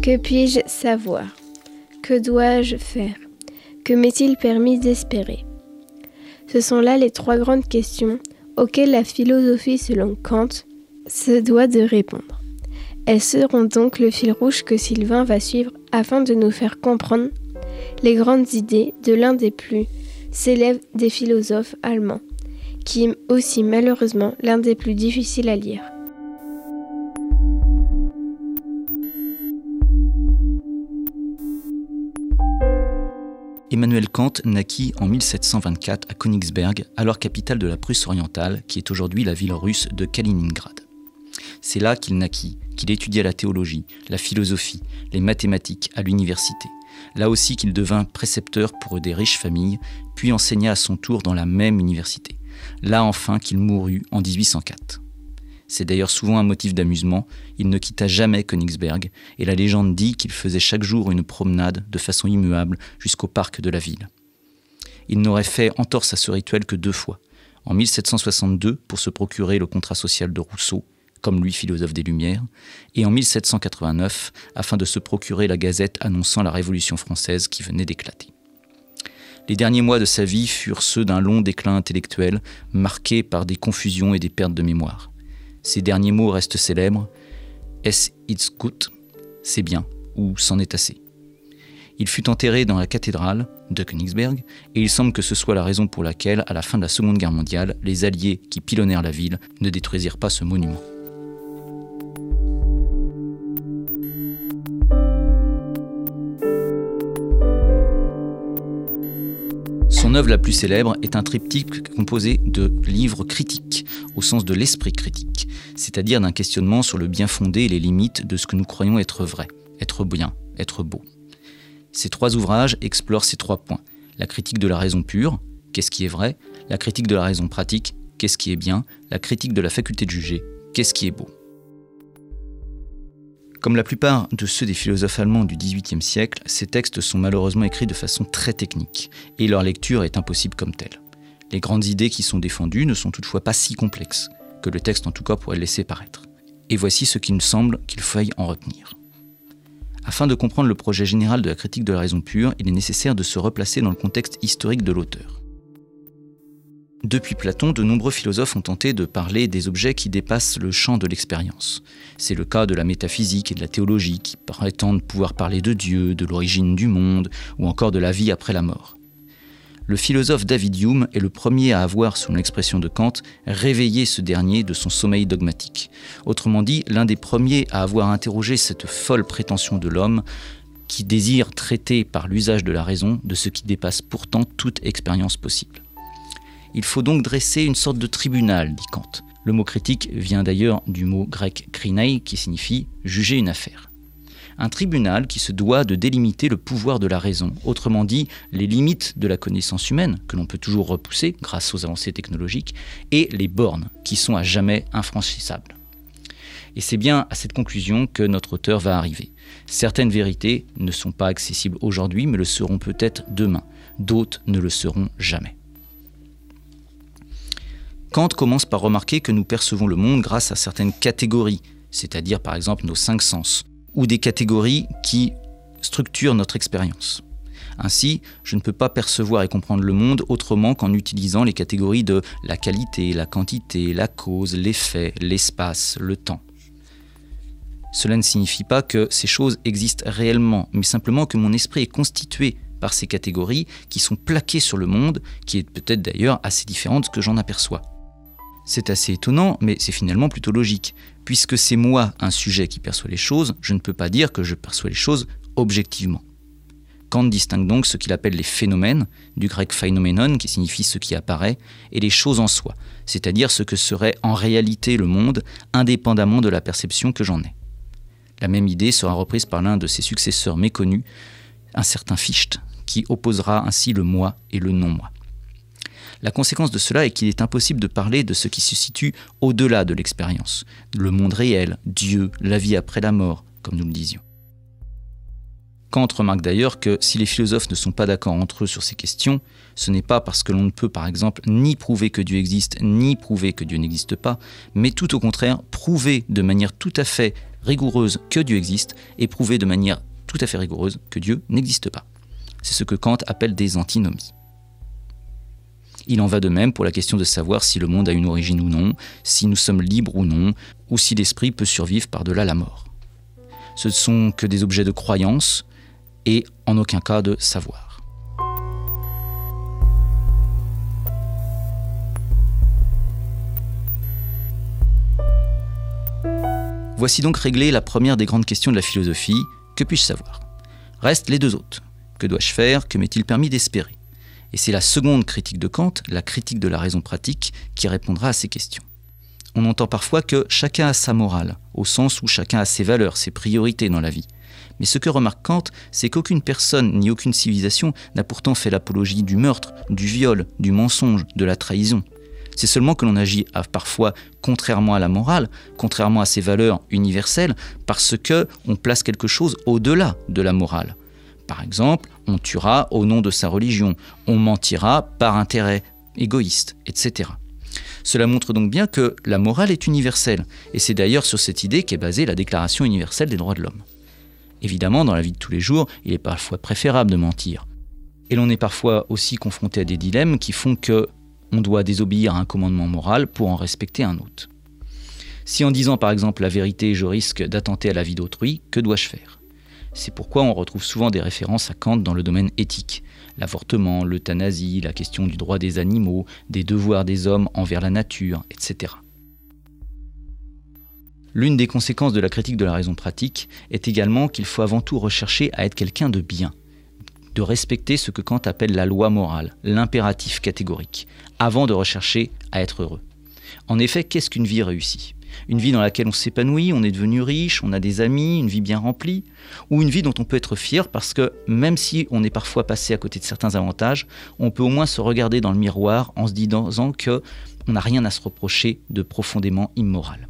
Que puis-je savoir? Que dois-je faire? Que m'est-il permis d'espérer? Ce sont là les trois grandes questions auxquelles la philosophie, selon Kant, se doit de répondre. Elles seront donc le fil rouge que Sylvain va suivre afin de nous faire comprendre les grandes idées de l'un des plus célèbres des philosophes allemands, qui est aussi malheureusement l'un des plus difficiles à lire. Emmanuel Kant naquit en 1724 à Königsberg, alors capitale de la Prusse orientale, qui est aujourd'hui la ville russe de Kaliningrad. C'est là qu'il naquit, qu'il étudia la théologie, la philosophie, les mathématiques à l'université. Là aussi qu'il devint précepteur pour des riches familles, puis enseigna à son tour dans la même université. Là enfin qu'il mourut en 1804. C'est d'ailleurs souvent un motif d'amusement, il ne quitta jamais Königsberg, et la légende dit qu'il faisait chaque jour une promenade de façon immuable jusqu'au parc de la ville. Il n'aurait fait entorse à ce rituel que 2 fois, en 1762 pour se procurer le contrat social de Rousseau, comme lui philosophe des Lumières, et en 1789 afin de se procurer la gazette annonçant la Révolution française qui venait d'éclater. Les derniers mois de sa vie furent ceux d'un long déclin intellectuel, marqué par des confusions et des pertes de mémoire. Ses derniers mots restent célèbres. « Es ist gut » c'est bien, ou c'en est assez. Il fut enterré dans la cathédrale de Königsberg, et il semble que ce soit la raison pour laquelle, à la fin de la Seconde Guerre mondiale, les Alliés qui pilonnèrent la ville ne détruisirent pas ce monument. Son œuvre la plus célèbre est un triptyque composé de livres critiques, au sens de l'esprit critique, c'est-à-dire d'un questionnement sur le bien fondé et les limites de ce que nous croyons être vrai, être bien, être beau. Ces 3 ouvrages explorent ces 3 points. La critique de la raison pure, qu'est-ce qui est vrai, la critique de la raison pratique, qu'est-ce qui est bien, la critique de la faculté de juger, qu'est-ce qui est beau. Comme la plupart de ceux des philosophes allemands du XVIIIe siècle, ces textes sont malheureusement écrits de façon très technique, et leur lecture est impossible comme telle. Les grandes idées qui sont défendues ne sont toutefois pas si complexes, que le texte en tout cas pourrait le laisser paraître. Et voici ce qu'il me semble qu'il faille en retenir. Afin de comprendre le projet général de la critique de la raison pure, il est nécessaire de se replacer dans le contexte historique de l'auteur. Depuis Platon, de nombreux philosophes ont tenté de parler des objets qui dépassent le champ de l'expérience. C'est le cas de la métaphysique et de la théologie qui prétendent pouvoir parler de Dieu, de l'origine du monde ou encore de la vie après la mort. Le philosophe David Hume est le premier à avoir, selon l'expression de Kant, réveillé ce dernier de son sommeil dogmatique. Autrement dit, l'un des premiers à avoir interrogé cette folle prétention de l'homme qui désire traiter par l'usage de la raison de ce qui dépasse pourtant toute expérience possible. Il faut donc dresser une sorte de tribunal, dit Kant. Le mot critique vient d'ailleurs du mot grec kreinei qui signifie juger une affaire. Un tribunal qui se doit de délimiter le pouvoir de la raison, autrement dit les limites de la connaissance humaine, que l'on peut toujours repousser grâce aux avancées technologiques, et les bornes, qui sont à jamais infranchissables. Et c'est bien à cette conclusion que notre auteur va arriver. Certaines vérités ne sont pas accessibles aujourd'hui, mais le seront peut-être demain. D'autres ne le seront jamais. Kant commence par remarquer que nous percevons le monde grâce à certaines catégories, c'est-à-dire par exemple nos 5 sens, ou des catégories qui structurent notre expérience. Ainsi, je ne peux pas percevoir et comprendre le monde autrement qu'en utilisant les catégories de la qualité, la quantité, la cause, l'effet, l'espace, le temps. Cela ne signifie pas que ces choses existent réellement, mais simplement que mon esprit est constitué par ces catégories qui sont plaquées sur le monde, qui est peut-être d'ailleurs assez différente de ce que j'en aperçois. C'est assez étonnant, mais c'est finalement plutôt logique. Puisque c'est moi, un sujet qui perçoit les choses, je ne peux pas dire que je perçois les choses objectivement. Kant distingue donc ce qu'il appelle les phénomènes, du grec phainomènon qui signifie ce qui apparaît, et les choses en soi, c'est-à-dire ce que serait en réalité le monde, indépendamment de la perception que j'en ai. La même idée sera reprise par l'un de ses successeurs méconnus, un certain Fichte, qui opposera ainsi le moi et le non-moi. La conséquence de cela est qu'il est impossible de parler de ce qui se situe au-delà de l'expérience, le monde réel, Dieu, la vie après la mort, comme nous le disions. Kant remarque d'ailleurs que si les philosophes ne sont pas d'accord entre eux sur ces questions, ce n'est pas parce que l'on ne peut par exemple ni prouver que Dieu existe, ni prouver que Dieu n'existe pas, mais tout au contraire prouver de manière tout à fait rigoureuse que Dieu existe et prouver de manière tout à fait rigoureuse que Dieu n'existe pas. C'est ce que Kant appelle des antinomies. Il en va de même pour la question de savoir si le monde a une origine ou non, si nous sommes libres ou non, ou si l'esprit peut survivre par-delà la mort. Ce ne sont que des objets de croyance et en aucun cas de savoir. Voici donc réglée la première des grandes questions de la philosophie, que puis-je savoir ? Restent les deux autres. Que dois-je faire ? Que m'est-il permis d'espérer ? Et c'est la seconde critique de Kant, la critique de la raison pratique, qui répondra à ces questions. On entend parfois que chacun a sa morale, au sens où chacun a ses valeurs, ses priorités dans la vie. Mais ce que remarque Kant, c'est qu'aucune personne ni aucune civilisation n'a pourtant fait l'apologie du meurtre, du viol, du mensonge, de la trahison. C'est seulement que l'on agit parfois contrairement à la morale, contrairement à ses valeurs universelles, parce qu'on place quelque chose au-delà de la morale. Par exemple, on tuera au nom de sa religion, on mentira par intérêt égoïste, etc. Cela montre donc bien que la morale est universelle, et c'est d'ailleurs sur cette idée qu'est basée la Déclaration universelle des droits de l'homme. Évidemment, dans la vie de tous les jours, il est parfois préférable de mentir. Et l'on est parfois aussi confronté à des dilemmes qui font qu'on doit désobéir à un commandement moral pour en respecter un autre. Si en disant par exemple la vérité, je risque d'attenter à la vie d'autrui, que dois-je faire ? C'est pourquoi on retrouve souvent des références à Kant dans le domaine éthique. L'avortement, l'euthanasie, la question du droit des animaux, des devoirs des hommes envers la nature, etc. L'une des conséquences de la critique de la raison pratique est également qu'il faut avant tout rechercher à être quelqu'un de bien, de respecter ce que Kant appelle la loi morale, l'impératif catégorique, avant de rechercher à être heureux. En effet, qu'est-ce qu'une vie réussie ? Une vie dans laquelle on s'épanouit, on est devenu riche, on a des amis, une vie bien remplie, ou une vie dont on peut être fier parce que même si on est parfois passé à côté de certains avantages, on peut au moins se regarder dans le miroir en se disant qu'on n'a rien à se reprocher de profondément immoral.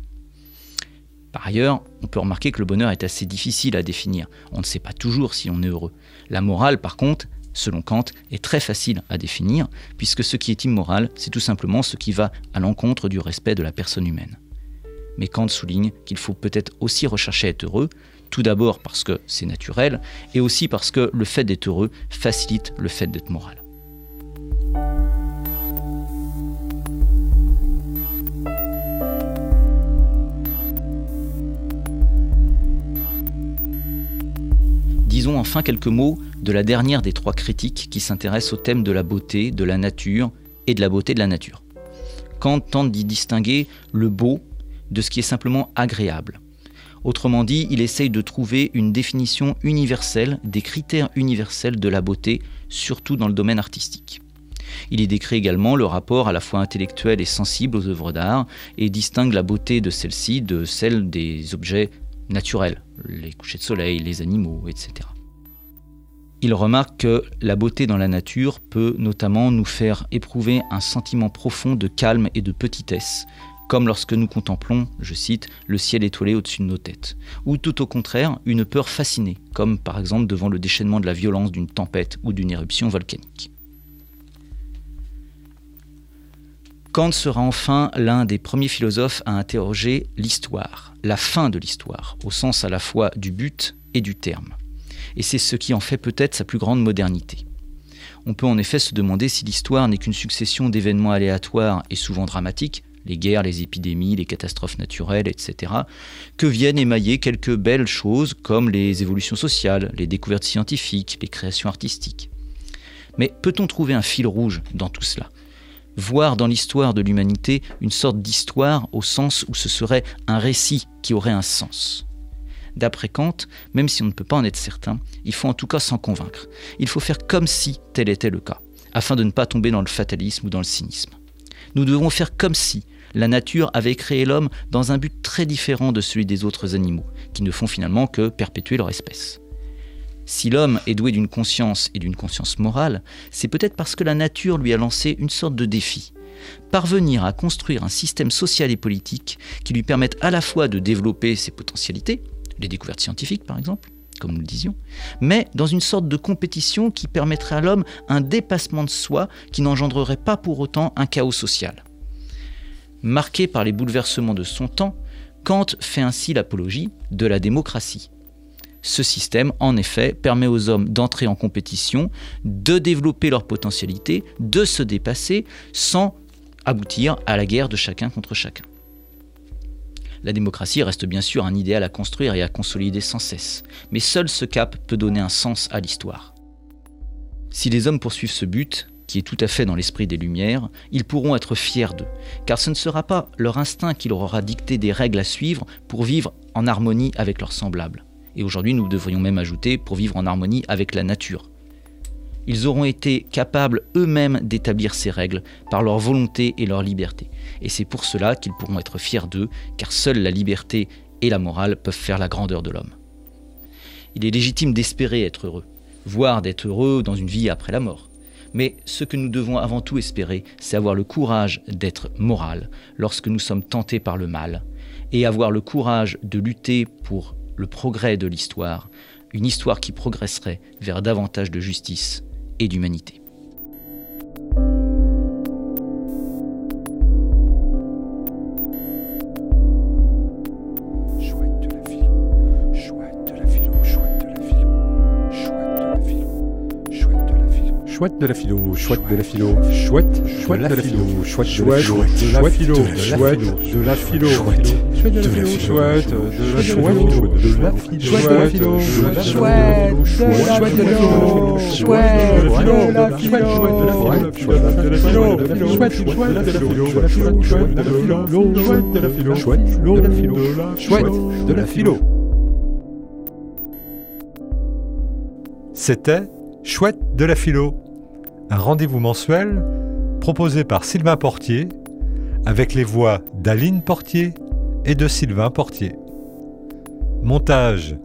Par ailleurs, on peut remarquer que le bonheur est assez difficile à définir. On ne sait pas toujours si on est heureux. La morale, par contre, selon Kant, est très facile à définir, puisque ce qui est immoral, c'est tout simplement ce qui va à l'encontre du respect de la personne humaine. Mais Kant souligne qu'il faut peut-être aussi rechercher à être heureux, tout d'abord parce que c'est naturel, et aussi parce que le fait d'être heureux facilite le fait d'être moral. Disons enfin quelques mots de la dernière des trois critiques qui s'intéresse au thème de la beauté, de la nature et de la beauté de la nature. Kant tente d'y distinguer le beau de ce qui est simplement agréable. Autrement dit, il essaye de trouver une définition universelle, des critères universels de la beauté, surtout dans le domaine artistique. Il y décrit également le rapport à la fois intellectuel et sensible aux œuvres d'art et distingue la beauté de celle-ci de celle des objets naturels, les couchers de soleil, les animaux, etc. Il remarque que la beauté dans la nature peut notamment nous faire éprouver un sentiment profond de calme et de petitesse, comme lorsque nous contemplons, je cite, le ciel étoilé au-dessus de nos têtes, ou tout au contraire, une peur fascinée, comme par exemple devant le déchaînement de la violence d'une tempête ou d'une éruption volcanique. Kant sera enfin l'un des premiers philosophes à interroger l'histoire, la fin de l'histoire, au sens à la fois du but et du terme. Et c'est ce qui en fait peut-être sa plus grande modernité. On peut en effet se demander si l'histoire n'est qu'une succession d'événements aléatoires et souvent dramatiques, les guerres, les épidémies, les catastrophes naturelles, etc., que viennent émailler quelques belles choses comme les évolutions sociales, les découvertes scientifiques, les créations artistiques. Mais peut-on trouver un fil rouge dans tout cela ? Voir dans l'histoire de l'humanité une sorte d'histoire au sens où ce serait un récit qui aurait un sens. D'après Kant, même si on ne peut pas en être certain, il faut en tout cas s'en convaincre. Il faut faire comme si tel était le cas, afin de ne pas tomber dans le fatalisme ou dans le cynisme. Nous devons faire comme si la nature avait créé l'homme dans un but très différent de celui des autres animaux, qui ne font finalement que perpétuer leur espèce. Si l'homme est doué d'une conscience et d'une conscience morale, c'est peut-être parce que la nature lui a lancé une sorte de défi. Parvenir à construire un système social et politique qui lui permette à la fois de développer ses potentialités, les découvertes scientifiques par exemple, comme nous le disions, mais dans une sorte de compétition qui permettrait à l'homme un dépassement de soi qui n'engendrerait pas pour autant un chaos social. Marqué par les bouleversements de son temps, Kant fait ainsi l'apologie de la démocratie. Ce système, en effet, permet aux hommes d'entrer en compétition, de développer leur potentialité, de se dépasser, sans aboutir à la guerre de chacun contre chacun. La démocratie reste bien sûr un idéal à construire et à consolider sans cesse, mais seul ce cap peut donner un sens à l'histoire. Si les hommes poursuivent ce but, qui est tout à fait dans l'esprit des Lumières, ils pourront être fiers d'eux, car ce ne sera pas leur instinct qui leur aura dicté des règles à suivre pour vivre en harmonie avec leurs semblables. Et aujourd'hui, nous devrions même ajouter pour vivre en harmonie avec la nature. Ils auront été capables eux-mêmes d'établir ces règles par leur volonté et leur liberté. Et c'est pour cela qu'ils pourront être fiers d'eux, car seule la liberté et la morale peuvent faire la grandeur de l'homme. Il est légitime d'espérer être heureux, voire d'être heureux dans une vie après la mort. Mais ce que nous devons avant tout espérer, c'est avoir le courage d'être moral lorsque nous sommes tentés par le mal, et avoir le courage de lutter pour le progrès de l'histoire, une histoire qui progresserait vers davantage de justice et d'humanité. Chouette de la philo, chouette de la philo, chouette de la philo, chouette de la philo, chouette de la philo, chouette de la philo, chouette de la philo, chouette de la philo, chouette de la philo, chouette de la philo, chouette de la philo, chouette de la philo. C'était Chouette de la philo, un rendez-vous mensuel proposé par Sylvain Portier avec les voix d'Aline Portier et de Sylvain Portier. Montage